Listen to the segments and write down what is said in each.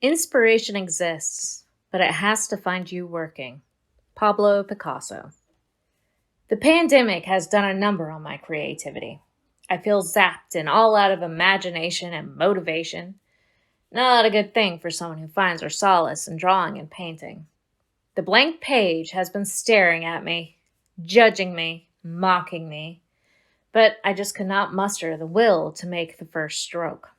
Inspiration exists, but it has to find you working. Pablo Picasso. The pandemic has done a number on my creativity. I feel zapped and all out of imagination and motivation. Not a good thing for someone who finds her solace in drawing and painting. The blank page has been staring at me, judging me, mocking me, but I just could not muster the will to make the first stroke.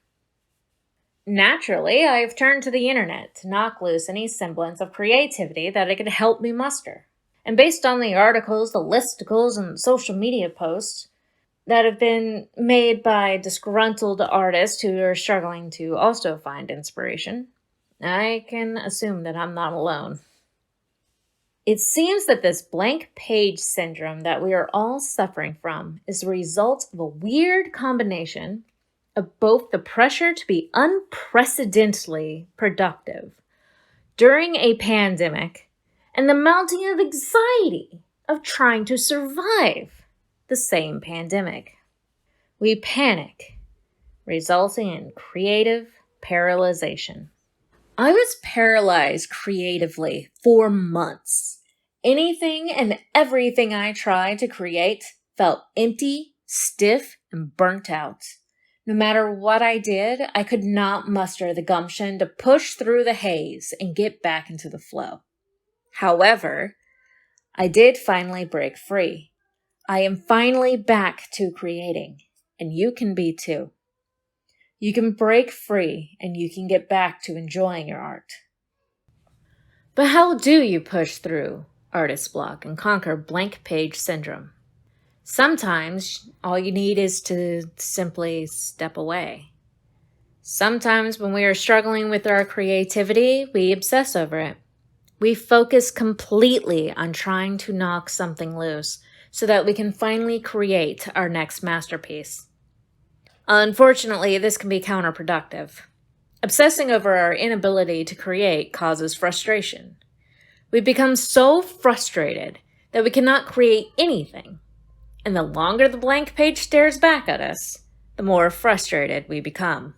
Naturally, I have turned to the internet to knock loose any semblance of creativity that it could help me muster. And based on the articles, the listicles, and social media posts that have been made by disgruntled artists who are struggling to also find inspiration, I can assume that I'm not alone. It seems that this blank page syndrome that we are all suffering from is the result of a weird combination of both the pressure to be unprecedentedly productive during a pandemic and the mounting of anxiety of trying to survive the same pandemic. We panic, resulting in creative paralyzation. I was paralyzed creatively for months. Anything and everything I tried to create felt empty, stiff, and burnt out. No matter what I did, I could not muster the gumption to push through the haze and get back into the flow. However, I did finally break free. I am finally back to creating, and you can be too. You can break free and you can get back to enjoying your art. But how do you push through artist block and conquer blank page syndrome? Sometimes all you need is to simply step away. Sometimes when we are struggling with our creativity, we obsess over it. We focus completely on trying to knock something loose so that we can finally create our next masterpiece. Unfortunately, this can be counterproductive. Obsessing over our inability to create causes frustration. We become so frustrated that we cannot create anything. And the longer the blank page stares back at us, the more frustrated we become.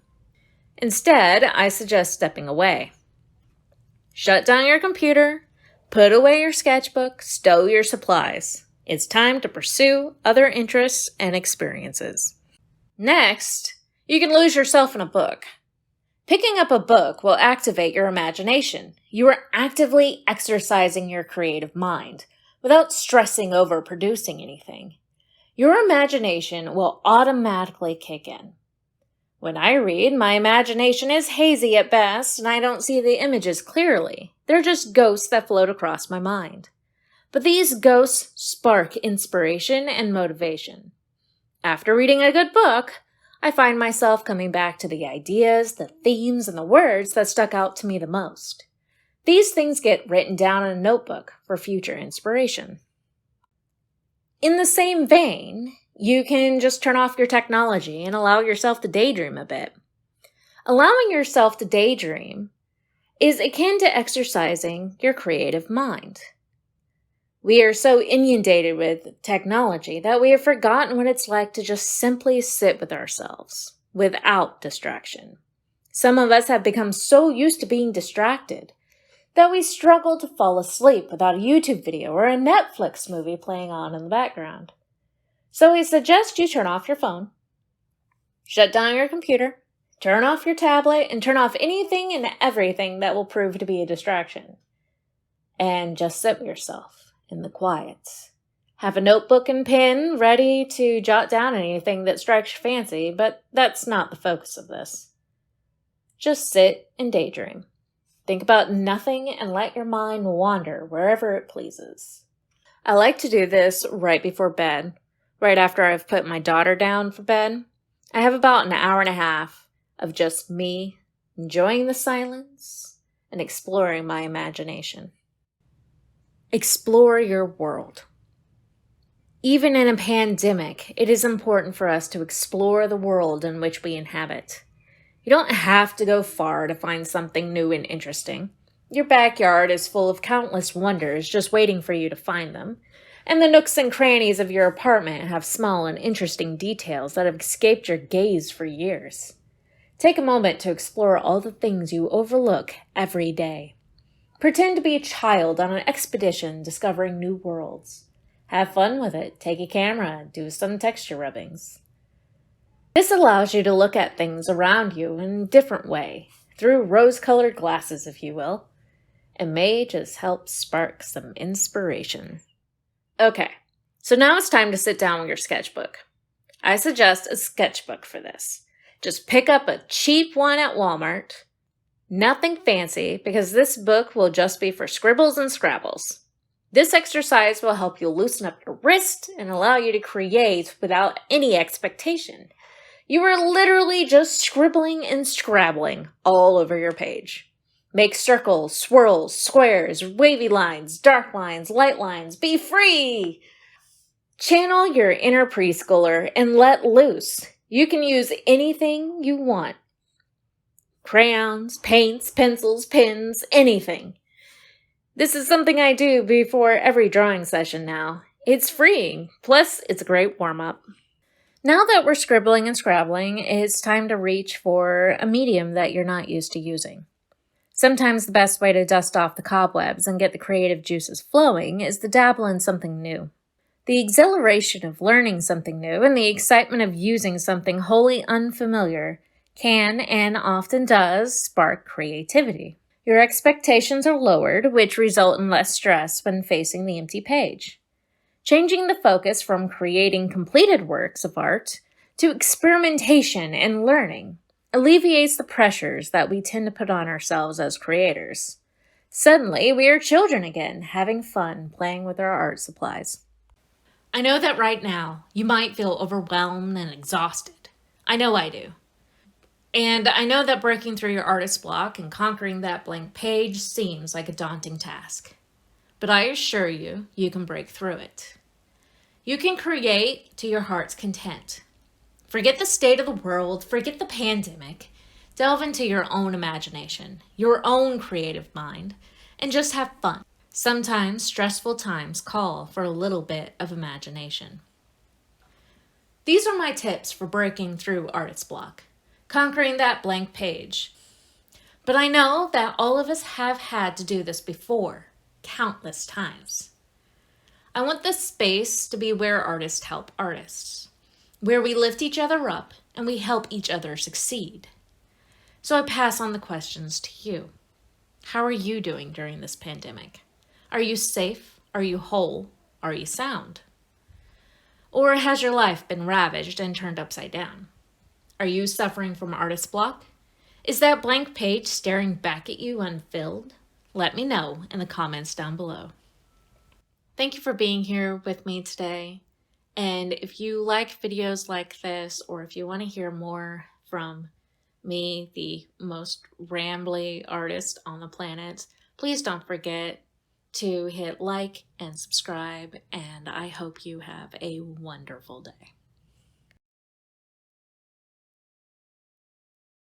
Instead, I suggest stepping away. Shut down your computer, put away your sketchbook, stow your supplies. It's time to pursue other interests and experiences. Next, you can lose yourself in a book. Picking up a book will activate your imagination. You are actively exercising your creative mind without stressing over producing anything. Your imagination will automatically kick in. When I read, my imagination is hazy at best, and I don't see the images clearly. They're just ghosts that float across my mind. But these ghosts spark inspiration and motivation. After reading a good book, I find myself coming back to the ideas, the themes, and the words that stuck out to me the most. These things get written down in a notebook for future inspiration. In the same vein, you can just turn off your technology and allow yourself to daydream a bit. Allowing yourself to daydream is akin to exercising your creative mind. We are so inundated with technology that we have forgotten what it's like to just simply sit with ourselves without distraction. Some of us have become so used to being distracted that we struggle to fall asleep without a YouTube video or a Netflix movie playing on in the background. So we suggest you turn off your phone, shut down your computer, turn off your tablet, and turn off anything and everything that will prove to be a distraction. And just sit with yourself in the quiet. Have a notebook and pen ready to jot down anything that strikes your fancy, but that's not the focus of this. Just sit and daydream. Think about nothing and let your mind wander wherever it pleases. I like to do this right before bed, right after I've put my daughter down for bed. I have about an hour and a half of just me enjoying the silence and exploring my imagination. Explore your world. Even in a pandemic, it is important for us to explore the world in which we inhabit. You don't have to go far to find something new and interesting. Your backyard is full of countless wonders just waiting for you to find them. And the nooks and crannies of your apartment have small and interesting details that have escaped your gaze for years. Take a moment to explore all the things you overlook every day. Pretend to be a child on an expedition discovering new worlds. Have fun with it. Take a camera, do some texture rubbings. This allows you to look at things around you in a different way, through rose-colored glasses, if you will. And may just help spark some inspiration. Okay, so now it's time to sit down with your sketchbook. I suggest a sketchbook for this. Just pick up a cheap one at Walmart. Nothing fancy, because this book will just be for scribbles and scrabbles. This exercise will help you loosen up your wrist and allow you to create without any expectation. You are literally just scribbling and scrabbling all over your page. Make circles, swirls, squares, wavy lines, dark lines, light lines. Be free! Channel your inner preschooler and let loose. You can use anything you want. Crayons, paints, pencils, pens, anything. This is something I do before every drawing session now. It's freeing, plus it's a great warm-up. Now that we're scribbling and scrabbling, it's time to reach for a medium that you're not used to using. Sometimes the best way to dust off the cobwebs and get the creative juices flowing is to dabble in something new. The exhilaration of learning something new and the excitement of using something wholly unfamiliar can and often does spark creativity. Your expectations are lowered, which result in less stress when facing the empty page. Changing the focus from creating completed works of art to experimentation and learning alleviates the pressures that we tend to put on ourselves as creators. Suddenly, we are children again, having fun playing with our art supplies. I know that right now, you might feel overwhelmed and exhausted. I know I do. And I know that breaking through your artist block and conquering that blank page seems like a daunting task. But I assure you, you can break through it. You can create to your heart's content. Forget the state of the world, forget the pandemic. Delve into your own imagination, your own creative mind, and just have fun. Sometimes stressful times call for a little bit of imagination. These are my tips for breaking through artist block, conquering that blank page. But I know that all of us have had to do this before, countless times. I want this space to be where artists help artists, where we lift each other up and we help each other succeed. So I pass on the questions to you. How are you doing during this pandemic? Are you safe? Are you whole? Are you sound? Or has your life been ravaged and turned upside down? Are you suffering from artist block? Is that blank page staring back at you unfilled? Let me know in the comments down below. Thank you for being here with me today. And if you like videos like this, or if you want to hear more from me, the most rambly artist on the planet, please don't forget to hit like and subscribe, and I hope you have a wonderful day.